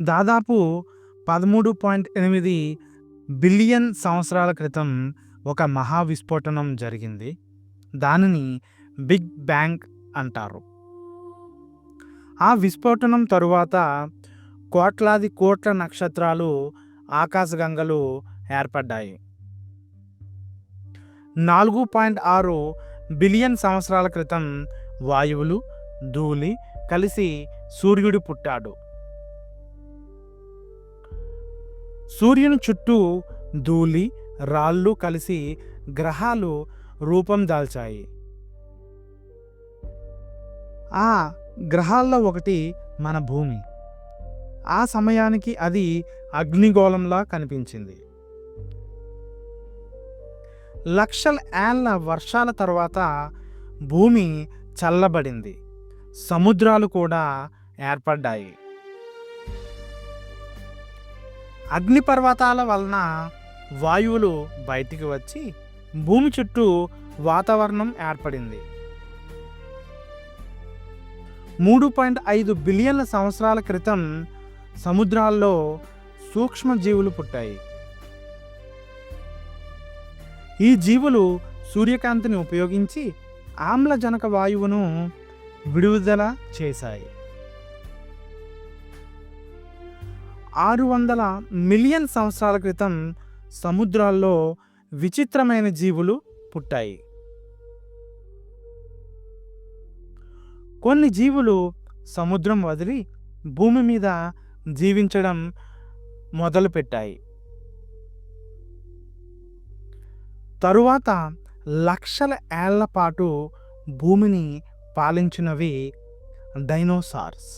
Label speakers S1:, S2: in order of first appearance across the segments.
S1: దాదాపు 13.8 బిలియన్ సంవత్సరాల క్రితం ఒక మహావిస్ఫోటనం జరిగింది. దానిని బిగ్ బ్యాంగ్ అంటారు. ఆ విస్ఫోటనం తరువాత కోట్లాది కోట్ల నక్షత్రాలు, ఆకాశగంగలు ఏర్పడ్డాయి. 4.6 బిలియన్ సంవత్సరాల క్రితం వాయువులు, ధూళి కలిసి సూర్యుడు పుట్టాడు. సూర్యుని చుట్టూ ధూళి, రాళ్ళు కలిసి గ్రహాలు రూపం దాల్చాయి. ఆ గ్రహాల్లో ఒకటి మన భూమి. ఆ సమయానికి అది అగ్నిగోళంలా కనిపించింది. లక్షల ఏళ్ల వర్షాల తర్వాత భూమి చల్లబడింది. సముద్రాలు కూడా ఏర్పడ్డాయి. అగ్నిపర్వతాల వలన వాయువులు బయటికి వచ్చి భూమి చుట్టూ వాతావరణం ఏర్పడింది. 3.5 బిలియన్ల సంవత్సరాల క్రితం సముద్రాల్లో సూక్ష్మజీవులు పుట్టాయి. ఈ జీవులు సూర్యకాంతిని ఉపయోగించి ఆమ్లజనక వాయువును విడుదల చేశాయి. 600 మిలియన్ సంవత్సరాల క్రితం సముద్రాల్లో విచిత్రమైన జీవులు పుట్టాయి. కొన్ని జీవులు సముద్రం వదిలి భూమి మీద జీవించడం మొదలుపెట్టాయి. తరువాత లక్షల ఏళ్ల పాటు భూమిని పాలించినవి డైనోసార్స్.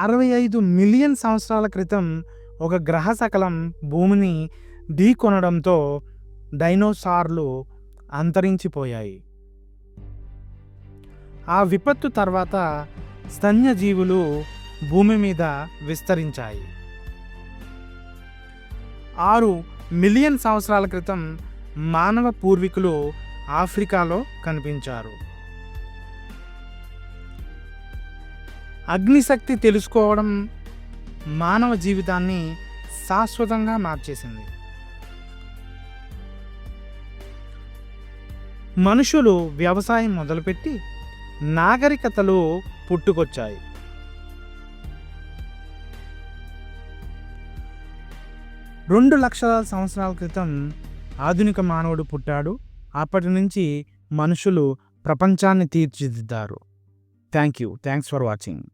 S1: 65 మిలియన్ సంవత్సరాల క్రితం ఒక గ్రహశకలం భూమిని ఢీకొనడంతో డైనోసార్లు అంతరించిపోయాయి. ఆ విపత్తు తర్వాత స్తన్యజీవులు భూమి మీద విస్తరించాయి. 6 మిలియన్ సంవత్సరాల క్రితం మానవ పూర్వీకులు ఆఫ్రికాలో కనిపించారు. అగ్నిశక్తి తెలుసుకోవడం మానవ జీవితాన్ని శాశ్వతంగా మార్చేసింది. మనుషులు వ్యవసాయం మొదలుపెట్టి నాగరికతలు పుట్టుకొచ్చాయి. 2 లక్షల సంవత్సరాల క్రితం ఆధునిక మానవుడు పుట్టాడు. అప్పటి నుంచి మనుషులు ప్రపంచాన్ని తీర్చిదిద్దారు. Thanks for watching.